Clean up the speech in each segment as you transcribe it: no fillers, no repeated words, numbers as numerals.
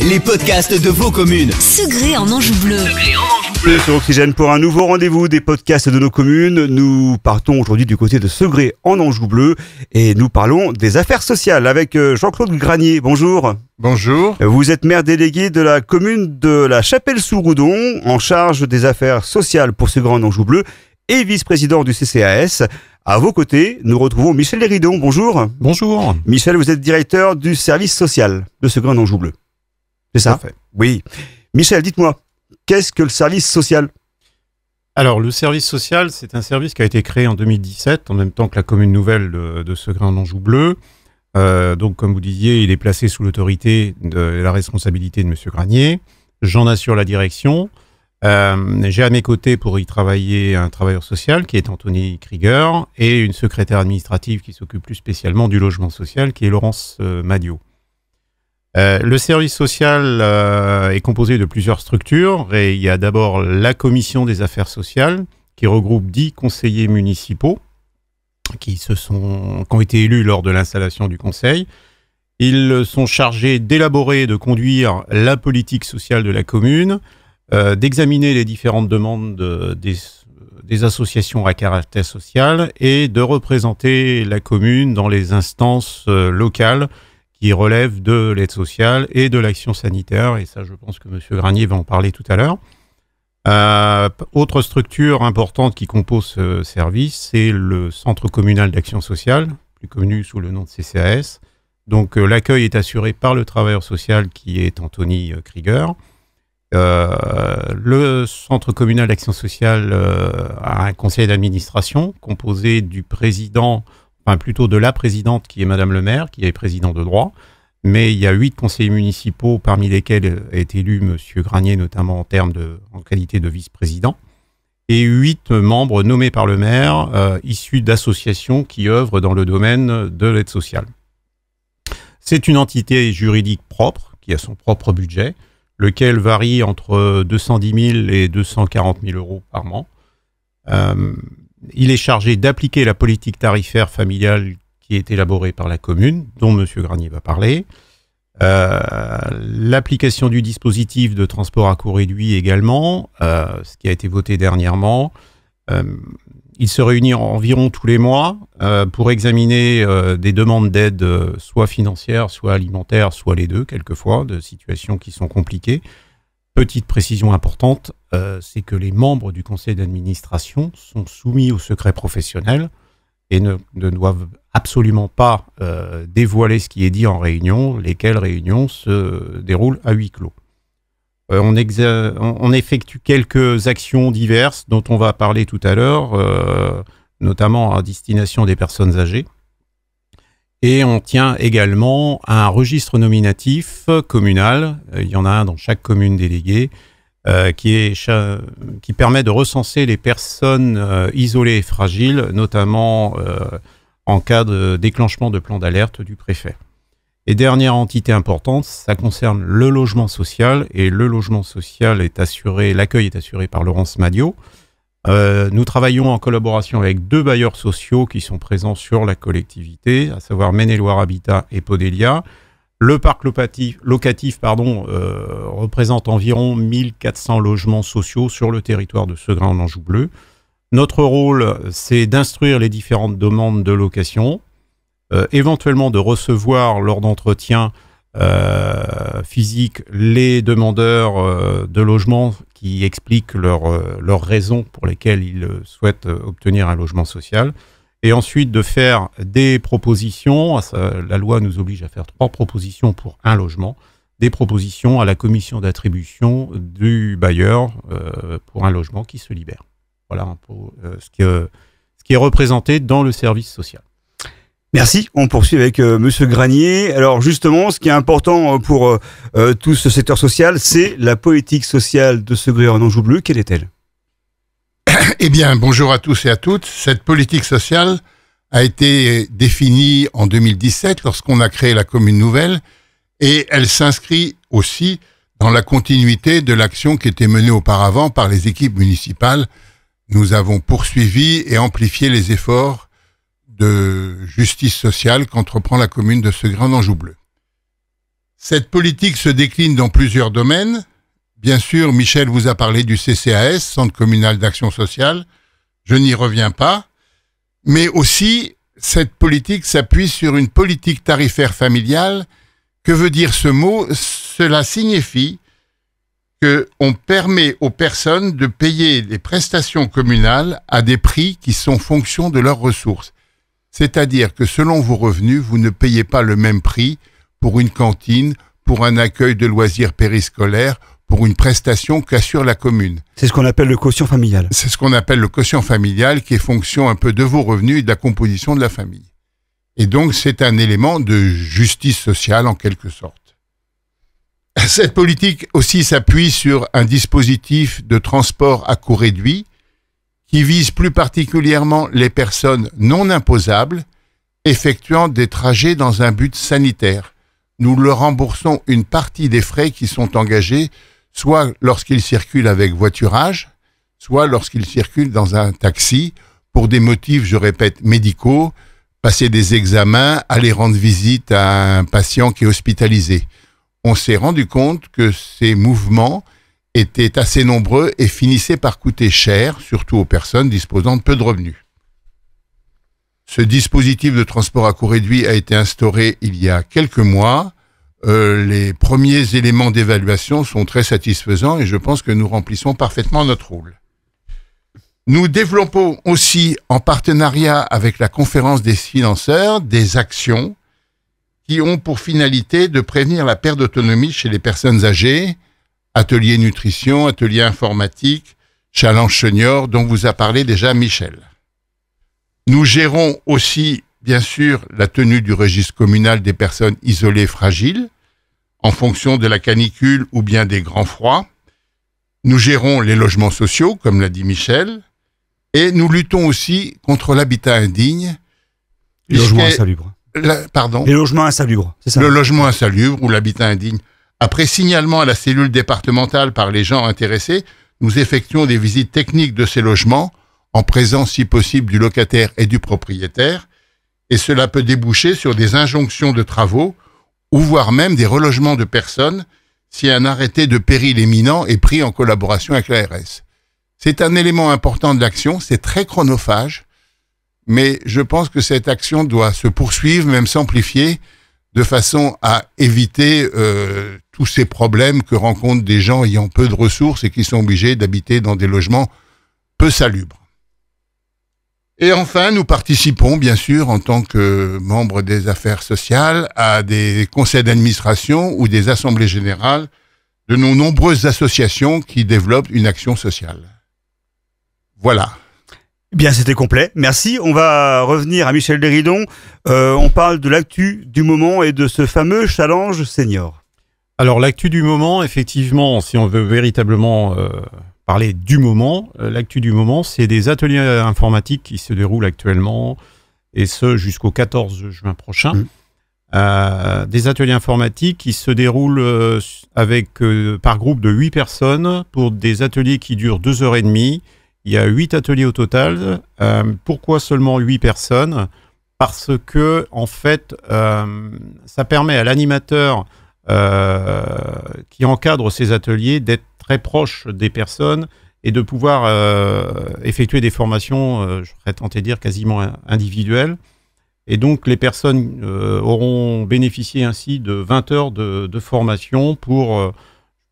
Les podcasts de vos communes. Segré en Anjou Bleu. Sur Oxygène pour un nouveau rendez-vous des podcasts de nos communes. Nous partons aujourd'hui du côté de Segré en Anjou Bleu et nous parlons des affaires sociales avec Jean-Claude Granier. Bonjour. Bonjour. Vous êtes maire délégué de la commune de la Chapelle-sous-Goudon, en charge des affaires sociales pour Segré en Anjou Bleu et vice-président du CCAS. À vos côtés, nous retrouvons Michel Léridon. Bonjour. Bonjour. Michel, vous êtes directeur du service social de Segré en Anjou Bleu. C'est ça ? Parfait. Oui. Michel, dites-moi, qu'est-ce que le service social ? Alors, le service social, c'est un service qui a été créé en 2017, en même temps que la commune nouvelle de Segré en Anjou Bleu. Donc, comme vous disiez, il est placé sous l'autorité de la responsabilité de M. Granier. J'en assure la direction. J'ai à mes côtés pour y travailler un travailleur social qui est Anthony Krieger et une secrétaire administrative qui s'occupe plus spécialement du logement social qui est Laurence Madio. Le service social est composé de plusieurs structures et il y a d'abord la commission des affaires sociales qui regroupe 10 conseillers municipaux qui ont été élus lors de l'installation du conseil. Ils sont chargés d'élaborer et de conduire la politique sociale de la commune, d'examiner les différentes demandes des associations à caractère social et de représenter la commune dans les instances locales qui relèvent de l'aide sociale et de l'action sanitaire. Et ça, je pense que M. Granier va en parler tout à l'heure. Autre structure importante qui compose ce service, c'est le Centre communal d'action sociale, plus connu sous le nom de CCAS. Donc, l'accueil est assuré par le travailleur social qui est Anthony Krieger. Le Centre communal d'action sociale a un conseil d'administration composé du président, enfin plutôt de la présidente qui est Madame le maire, qui est président de droit. Mais il y a 8 conseillers municipaux parmi lesquels est élu Monsieur Granier, notamment en qualité de vice-président. Et 8 membres nommés par le maire, issus d'associations qui œuvrent dans le domaine de l'aide sociale. C'est une entité juridique propre, qui a son propre budget, lequel varie entre 210 000 et 240 000 euros par an. Il est chargé d'appliquer la politique tarifaire familiale qui est élaborée par la commune, dont M. Granier va parler. L'application du dispositif de transport à coût réduit également, ce qui a été voté dernièrement. Il se réunit environ tous les mois pour examiner des demandes d'aide, soit financières, soit alimentaires, soit les deux, quelquefois, de situations qui sont compliquées. Petite précision importante, c'est que les membres du conseil d'administration sont soumis au secret professionnel et ne doivent absolument pas dévoiler ce qui est dit en réunion, lesquelles réunions se déroulent à huis clos. On effectue quelques actions diverses dont on va parler tout à l'heure, notamment à destination des personnes âgées. Et on tient également un registre nominatif communal, il y en a un dans chaque commune déléguée, qui permet de recenser les personnes isolées et fragiles, notamment en cas de déclenchement de plan d'alerte du préfet. Et dernière entité importante, ça concerne le logement social, et le logement social l'accueil est assuré par Laurence Madio. Nous travaillons en collaboration avec 2 bailleurs sociaux qui sont présents sur la collectivité, à savoir Maine-et-Loire Habitat et Podelia. Le parc locatif représente environ 1400 logements sociaux sur le territoire de Segré en Anjou Bleu. Notre rôle, c'est d'instruire les différentes demandes de location, éventuellement de recevoir lors d'entretiens physiques les demandeurs de logement qui expliquent leurs raisons pour lesquelles ils souhaitent obtenir un logement social. Et ensuite de faire des propositions, la loi nous oblige à faire 3 propositions pour un logement, des propositions à la commission d'attribution du bailleur pour un logement qui se libère. Voilà un peu ce qui est représenté dans le service social. Merci, on poursuit avec Monsieur Granier. Alors justement, ce qui est important pour tout ce secteur social, c'est la politique sociale de Segré en Anjou Bleu. Quelle est-elle ? Eh bien, bonjour à tous et à toutes. Cette politique sociale a été définie en 2017 lorsqu'on a créé la commune nouvelle et elle s'inscrit aussi dans la continuité de l'action qui était menée auparavant par les équipes municipales. Nous avons poursuivi et amplifié les efforts de justice sociale qu'entreprend la commune de Segré en Anjou Bleu. Cette politique se décline dans plusieurs domaines. Bien sûr, Michel vous a parlé du CCAS, Centre communal d'action sociale. Je n'y reviens pas. Mais aussi, cette politique s'appuie sur une politique tarifaire familiale. Que veut dire ce mot? Cela signifie qu'on permet aux personnes de payer les prestations communales à des prix qui sont fonction de leurs ressources. C'est-à-dire que selon vos revenus, vous ne payez pas le même prix pour une cantine, pour un accueil de loisirs périscolaires, pour une prestation qu'assure la commune. C'est ce qu'on appelle le quotient familial. C'est ce qu'on appelle le quotient familial qui est fonction un peu de vos revenus et de la composition de la famille. Et donc, c'est un élément de justice sociale en quelque sorte. Cette politique aussi s'appuie sur un dispositif de transport à coût réduit qui vise plus particulièrement les personnes non imposables effectuant des trajets dans un but sanitaire. Nous leur remboursons une partie des frais qui sont engagés, soit lorsqu'ils circulent avec voiturage, soit lorsqu'ils circulent dans un taxi, pour des motifs, je répète, médicaux, passer des examens, aller rendre visite à un patient qui est hospitalisé. On s'est rendu compte que ces mouvements étaient assez nombreux et finissaient par coûter cher, surtout aux personnes disposant de peu de revenus. Ce dispositif de transport à coût réduit a été instauré il y a quelques mois. Les premiers éléments d'évaluation sont très satisfaisants et je pense que nous remplissons parfaitement notre rôle. Nous développons aussi, en partenariat avec la conférence des financeurs, des actions qui ont pour finalité de prévenir la perte d'autonomie chez les personnes âgées, atelier nutrition, atelier informatique, challenge senior, dont vous a parlé déjà Michel. Nous gérons aussi, bien sûr, la tenue du registre communal des personnes isolées fragiles, en fonction de la canicule ou bien des grands froids. Nous gérons les logements sociaux, comme l'a dit Michel, et nous luttons aussi contre l'habitat indigne. Les logements insalubres. Pardon? Les logements insalubres, c'est ça? Le logement insalubre ou l'habitat indigne. Après signalement à la cellule départementale par les gens intéressés, nous effectuons des visites techniques de ces logements, en présence si possible du locataire et du propriétaire, et cela peut déboucher sur des injonctions de travaux ou voire même des relogements de personnes si un arrêté de péril imminent est pris en collaboration avec l'ARS. C'est un élément important de l'action, c'est très chronophage, mais je pense que cette action doit se poursuivre, même s'amplifier, de façon à éviter tous ces problèmes que rencontrent des gens ayant peu de ressources et qui sont obligés d'habiter dans des logements peu salubres. Et enfin, nous participons, bien sûr, en tant que membres des affaires sociales, à des conseils d'administration ou des assemblées générales de nos nombreuses associations qui développent une action sociale. Voilà. Bien, c'était complet. Merci. On va revenir à Michel Léridon. On parle de l'actu du moment et de ce fameux challenge senior. Alors, l'actu du moment, effectivement, si on veut véritablement parler du moment, l'actu du moment, c'est des ateliers informatiques qui se déroulent actuellement, et ce jusqu'au 14 juin prochain. Des ateliers informatiques qui se déroulent par groupe de 8 personnes pour des ateliers qui durent 2h30. Il y a 8 ateliers au total. Pourquoi seulement 8 personnes? Parce que, en fait, ça permet à l'animateur qui encadre ces ateliers d'être très proche des personnes et de pouvoir effectuer des formations, je serais tenté de dire, quasiment individuelles. Et donc, les personnes auront bénéficié ainsi de 20 heures de formation pour,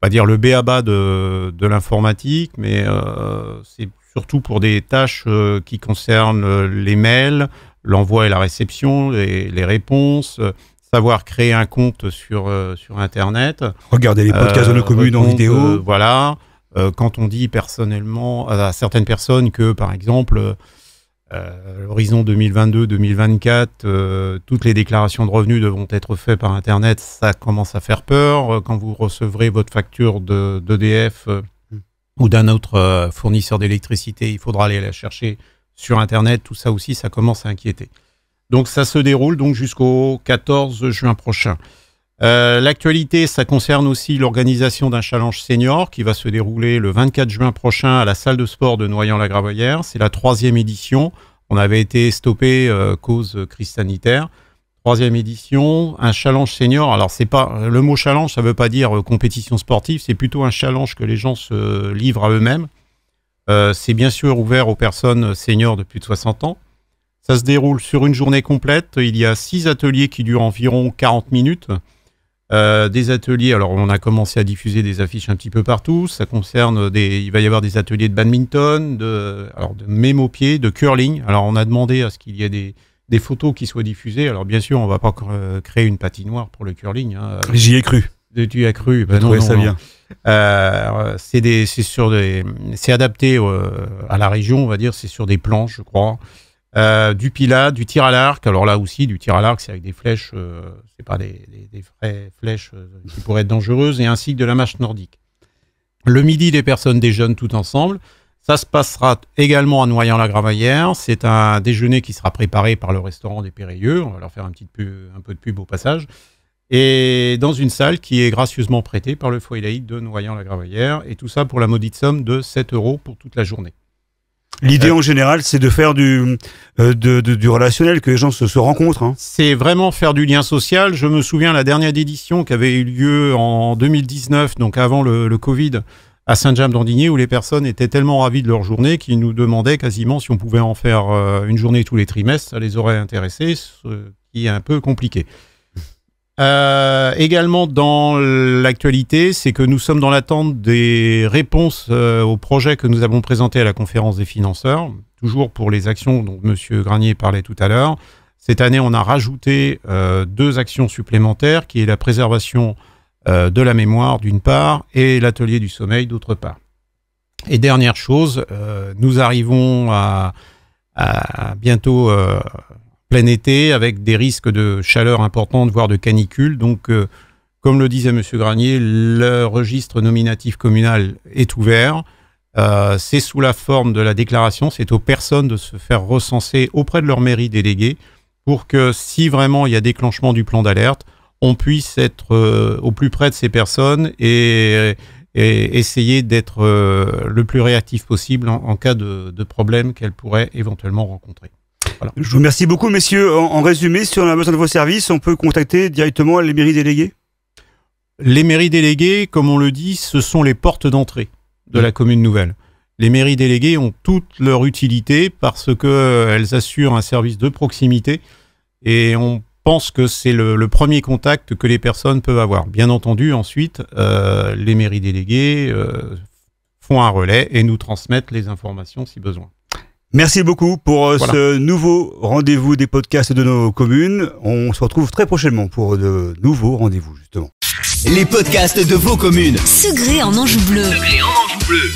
pas dire le b.a.-ba de l'informatique, mais c'est surtout pour des tâches qui concernent les mails, l'envoi et la réception, les réponses, savoir créer un compte sur Internet. Regardez les podcasts de nos communes en vidéo. Voilà. Quand on dit personnellement à certaines personnes que, par exemple, l'horizon 2022-2024, toutes les déclarations de revenus devront être faites par Internet, ça commence à faire peur. Quand vous recevrez votre facture d'EDF ou d'un autre fournisseur d'électricité, il faudra aller la chercher sur Internet. Tout ça aussi, ça commence à inquiéter. Donc ça se déroule donc jusqu'au 14 juin prochain. L'actualité, ça concerne aussi l'organisation d'un challenge senior qui va se dérouler le 24 juin prochain à la salle de sport de Noyant-la-Gravoyère. C'est la 3e édition. On avait été stoppé cause crise sanitaire. 3e édition, un challenge senior. Alors c'est pas le mot challenge, ça veut pas dire compétition sportive, c'est plutôt un challenge que les gens se livrent à eux-mêmes. C'est bien sûr ouvert aux personnes seniors de plus de 60 ans. Ça se déroule sur une journée complète. Il y a 6 ateliers qui durent environ 40 minutes. Des ateliers, alors on a commencé à diffuser des affiches un petit peu partout. Ça concerne il va y avoir des ateliers de badminton, de mémo-pied, de curling. Alors on a demandé à ce qu'il y ait des photos qui soient diffusées. Alors bien sûr, on va pas créer une patinoire pour le curling. Hein. J'y ai cru. Tu as cru? Ben non, ça vient. C'est adapté à la région, on va dire. C'est sur des planches, je crois. Du pilate, du tir à l'arc. Alors là aussi, du tir à l'arc, c'est avec des flèches. C'est pas des vraies flèches qui pourraient être dangereuses, et ainsi que de la marche nordique. Le midi, les personnes déjeunent tout ensemble. Ça se passera également à Noyant-la-Gravaillère. C'est un déjeuner qui sera préparé par le restaurant des Périlleux. On va leur faire un peu de pub au passage. Et dans une salle qui est gracieusement prêtée par le foyer laïque de Noyant-la-Gravaillère. Et tout ça pour la maudite somme de 7 € pour toute la journée. L'idée en général, c'est de faire du relationnel, que les gens se rencontrent. Hein. C'est vraiment faire du lien social. Je me souviens la dernière édition qui avait eu lieu en 2019, donc avant le Covid, à Saint-James-d'Andigné, où les personnes étaient tellement ravies de leur journée qu'ils nous demandaient quasiment si on pouvait en faire une journée tous les trimestres. Ça les aurait intéressés, ce qui est un peu compliqué. Également dans l'actualité, c'est que nous sommes dans l'attente des réponses aux projets que nous avons présentés à la conférence des financeurs, toujours pour les actions dont M. Granier parlait tout à l'heure. Cette année, on a rajouté 2 actions supplémentaires, qui est la préservation de la mémoire d'une part et l'atelier du sommeil d'autre part. Et dernière chose, nous arrivons à bientôt plein été avec des risques de chaleur importante, voire de canicule. Donc, comme le disait M. Granier, le registre nominatif communal est ouvert. C'est sous la forme de la déclaration. C'est aux personnes de se faire recenser auprès de leur mairie déléguée pour que, si vraiment il y a déclenchement du plan d'alerte, on puisse être au plus près de ces personnes et essayer d'être le plus réactif possible en cas de problème qu'elles pourraient éventuellement rencontrer. Voilà. Je vous remercie beaucoup, messieurs. En résumé, si on a besoin de vos services, on peut contacter directement les mairies déléguées? Les mairies déléguées, comme on le dit, ce sont les portes d'entrée de la commune nouvelle. Les mairies déléguées ont toute leur utilité parce qu'elles assurent un service de proximité et on pense que c'est le premier contact que les personnes peuvent avoir. Bien entendu, ensuite, les mairies déléguées font un relais et nous transmettent les informations si besoin. Merci beaucoup pour ce nouveau rendez-vous des podcasts de nos communes. On se retrouve très prochainement pour de nouveaux rendez-vous, justement. Les podcasts de vos communes. Segré en Anjou bleu. Segré en Anjou bleu.